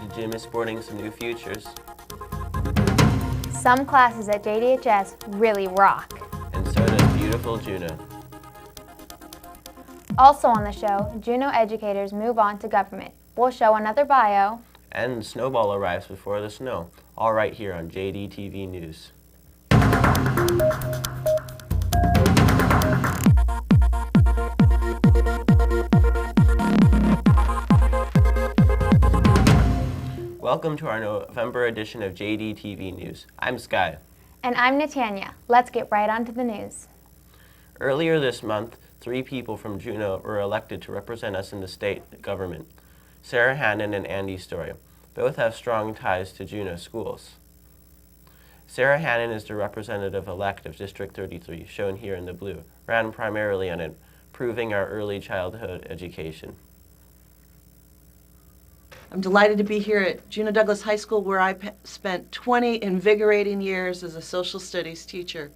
The gym is sporting some new features. Some classes at JDHS really rock. And so does beautiful Juneau. Also on the show, Juneau educators move on to government. We'll show another bio. And Snowball arrives before the snow, all right here on JDTV News. Welcome to our November edition of JDTV News. I'm Sky. And I'm Natanya. Let's get right on to the news. Earlier this month, 3 people from Juneau were elected to represent us in the state government. Sara Hannan and Andi Story. Both have strong ties to Juneau schools. Sara Hannan is the representative-elect of District 33, shown here in the blue, ran primarily on improving our early childhood education. I'm delighted to be here at Juneau Douglas High School, where I spent 20 invigorating years as a social studies teacher.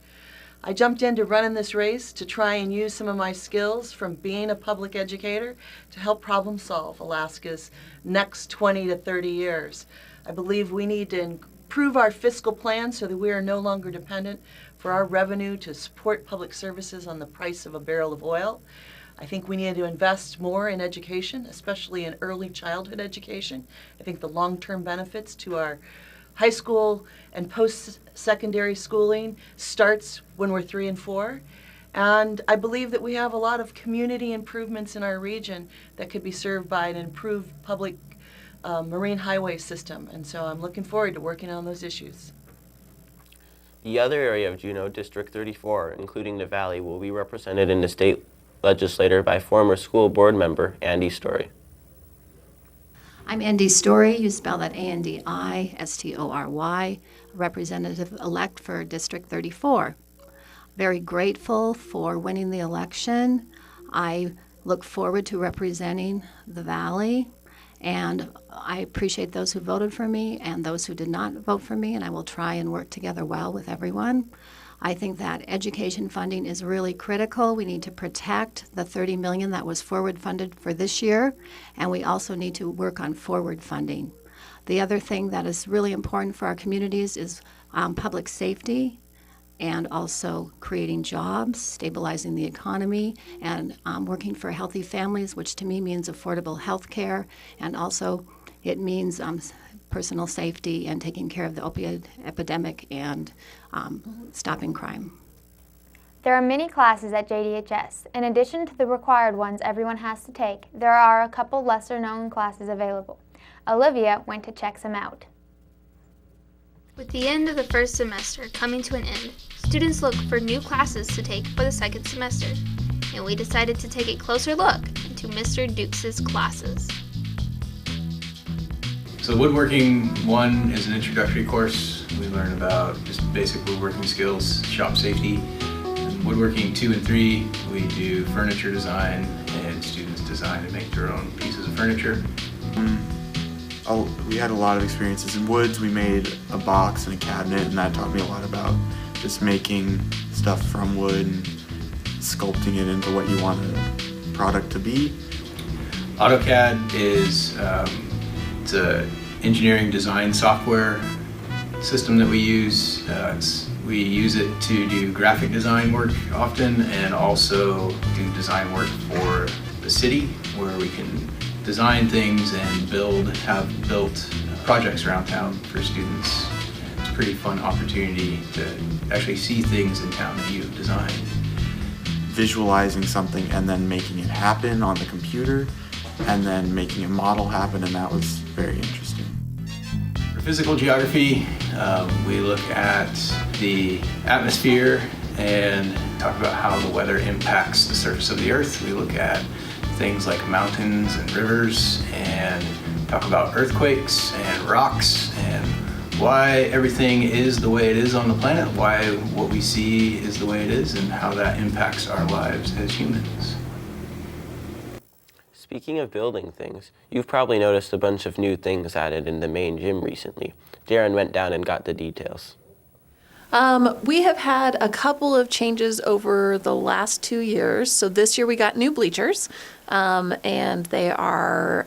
I jumped into running this race to try and use some of my skills from being a public educator to help problem solve Alaska's next 20 to 30 years. I believe we need to improve our fiscal plan so that we are no longer dependent for our revenue to support public services on the price of a barrel of oil. I think we need to invest more in education, especially in early childhood education. I think the long-term benefits to our high school and post-secondary schooling starts when we're 3 and 4. And I believe that we have a lot of community improvements in our region that could be served by an improved public marine highway system. And so I'm looking forward to working on those issues. The other area of Juneau, District 34, including the Valley, will be represented in the state legislature by former school board member Andi Story. I'm Andi Story. You spell that A-N-D-I-S-T-O-R-Y, representative-elect for District 34. Very grateful for winning the election. I look forward to representing the Valley, and I appreciate those who voted for me and those who did not vote for me, and I will try and work together well with everyone. I think that education funding is really critical. We need to protect the $30 million that was forward funded for this year, and we also need to work on forward funding. The other thing that is really important for our communities is public safety, and also creating jobs, stabilizing the economy, and working for healthy families, which to me means affordable health care, and also it means personal safety and taking care of the opioid epidemic and stopping crime. There are many classes at JDHS. In addition to the required ones everyone has to take, there are a couple lesser-known classes available. Olivia went to check some out. With the end of the first semester coming to an end, students look for new classes to take for the second semester, and we decided to take a closer look into Mr. Dukes' classes. So Woodworking 1 is an introductory course. We learn about just basic woodworking skills, shop safety. And Woodworking 2 and 3, we do furniture design, and students design and make their own pieces of furniture. We had a lot of experiences in woods. We made a box and a cabinet, and that taught me a lot about just making stuff from wood and sculpting it into what you want a product to be. AutoCAD is it's an engineering design software system that we use. We use it to do graphic design work often, and also do design work for the city, where we can design things and have built projects around town for students. It's a pretty fun opportunity to actually see things in town that you've designed. Visualizing something and then making it happen on the computer, and then making a model happen, and that was very interesting. For physical geography, we look at the atmosphere and talk about how the weather impacts the surface of the earth. We look at things like mountains and rivers, and talk about earthquakes and rocks, and why everything is the way it is on the planet, why what we see is the way it is, and how that impacts our lives as humans. Speaking of building things, you've probably noticed a bunch of new things added in the main gym recently. Darren went down and got the details. We have had a couple of changes over the last 2 years. So this year we got new bleachers, and they are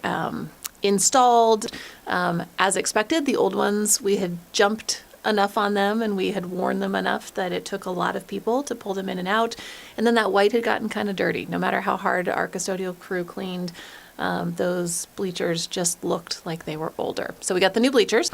installed. As expected, the old ones, we had jumped enough on them and we had worn them enough that it took a lot of people to pull them in and out. And then that white had gotten kind of dirty. No matter how hard our custodial crew cleaned, those bleachers just looked like they were older. So we got the new bleachers.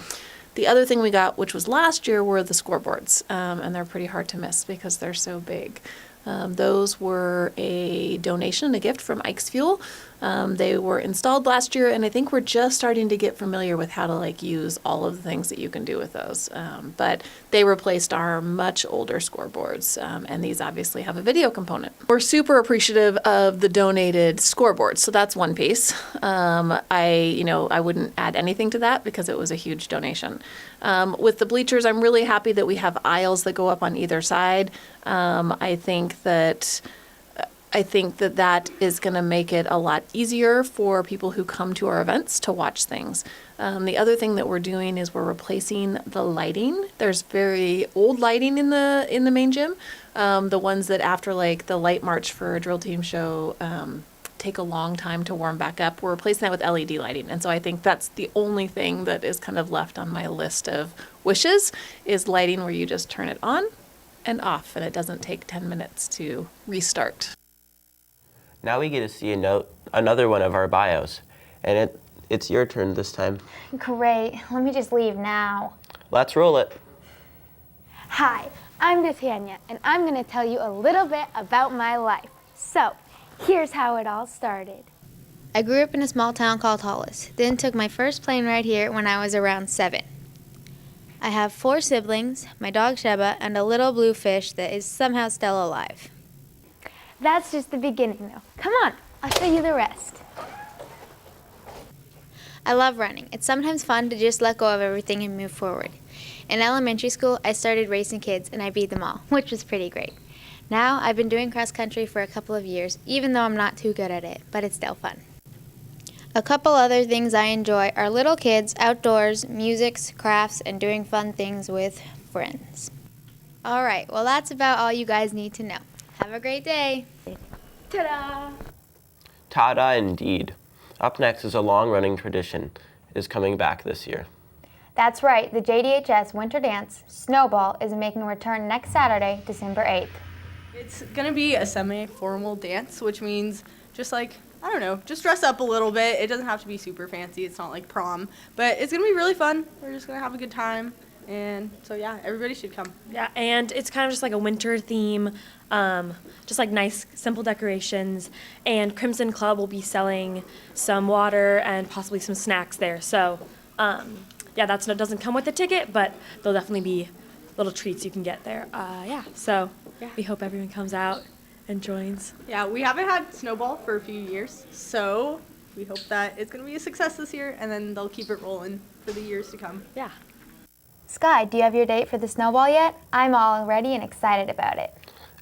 The other thing we got, which was last year, were the scoreboards. And they're pretty hard to miss because they're so big. Those were a donation, a gift from Ike's Fuel. They were installed last year, and I think we're just starting to get familiar with how to use all of the things that you can do with those. But they replaced our much older scoreboards, and these obviously have a video component. We're super appreciative of the donated scoreboards, so that's one piece. I wouldn't add anything to that because it was a huge donation. With the bleachers, I'm really happy that we have aisles that go up on either side. I think that that is going to make it a lot easier for people who come to our events to watch things. The other thing that we're doing is we're replacing the lighting. There's very old lighting in the main gym. The ones that after the light march for a drill team show take a long time to warm back up. We're replacing that with LED lighting. And so I think that's the only thing that is kind of left on my list of wishes is lighting where you just turn it on and off and it doesn't take 10 minutes to restart. Now we get to see another one of our bios, and it's your turn this time. Great. Let me just leave now. Let's roll it. Hi, I'm Natanya, and I'm going to tell you a little bit about my life. So, here's how it all started. I grew up in a small town called Hollis, then took my first plane ride here when I was around 7. I have 4 siblings, my dog Sheba, and a little blue fish that is somehow still alive. That's just the beginning, though. Come on, I'll show you the rest. I love running. It's sometimes fun to just let go of everything and move forward. In elementary school, I started racing kids, and I beat them all, which was pretty great. Now, I've been doing cross country for a couple of years, even though I'm not too good at it, but it's still fun. A couple other things I enjoy are little kids, outdoors, musics, crafts, and doing fun things with friends. All right, well, that's about all you guys need to know. Have a great day. Ta-da! Ta-da indeed. Up next is a long-running tradition. It is coming back this year. That's right, the JDHS Winter Dance, Snowball, is making a return next Saturday, December 8th. It's going to be a semi-formal dance, which means just just dress up a little bit. It doesn't have to be super fancy. It's not like prom, but it's going to be really fun. We're just going to have a good time. And so, yeah, everybody should come. Yeah, and it's kind of just like a winter theme, just like nice, simple decorations. And Crimson Club will be selling some water and possibly some snacks there. So, that doesn't come with the ticket, but there'll definitely be little treats you can get there. We hope everyone comes out and joins. Yeah, we haven't had Snowball for a few years, so we hope that it's going to be a success this year, and then they'll keep it rolling for the years to come. Yeah. Sky, do you have your date for the Snowball yet? I'm all ready and excited about it.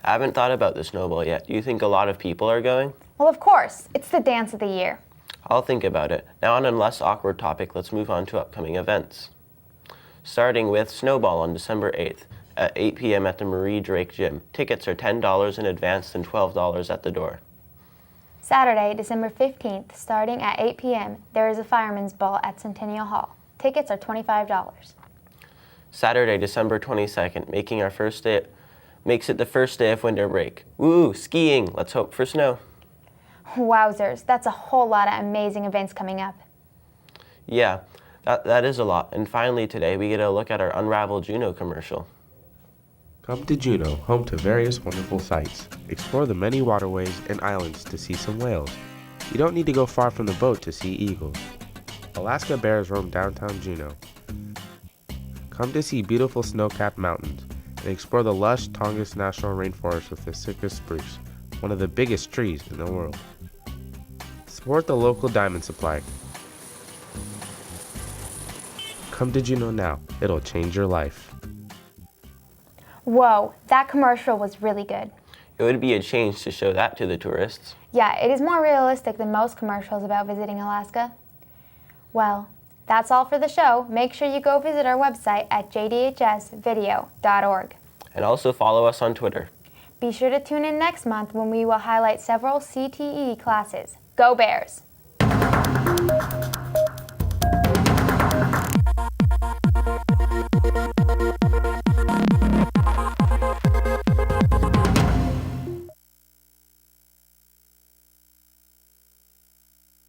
I haven't thought about the Snowball yet. Do you think a lot of people are going? Well, of course. It's the dance of the year. I'll think about it. Now on a less awkward topic, let's move on to upcoming events. Starting with Snowball on December 8th at 8 p.m. at the Marie Drake Gym. Tickets are $10 in advance and $12 at the door. Saturday, December 15th, starting at 8 p.m., there is a Fireman's Ball at Centennial Hall. Tickets are $25. Saturday, December 22nd, makes it the first day of winter break. Woo, skiing. Let's hope for snow. Wowzers, that's a whole lot of amazing events coming up. Yeah, that is a lot. And finally today, we get a look at our Unravel Juneau commercial. Come to Juneau, home to various wonderful sights. Explore the many waterways and islands to see some whales. You don't need to go far from the boat to see eagles. Alaska bears roam downtown Juneau. Come to see beautiful snow-capped mountains and explore the lush Tongass National Rainforest with the Sitka spruce, one of the biggest trees in the world. Support the local diamond supply. Come to Juneau now. It'll change your life. Whoa, that commercial was really good. It would be a change to show that to the tourists. Yeah, it is more realistic than most commercials about visiting Alaska. Well, that's all for the show. Make sure you go visit our website at jdhsvideo.org. And also follow us on Twitter. Be sure to tune in next month when we will highlight several CTE classes. Go Bears!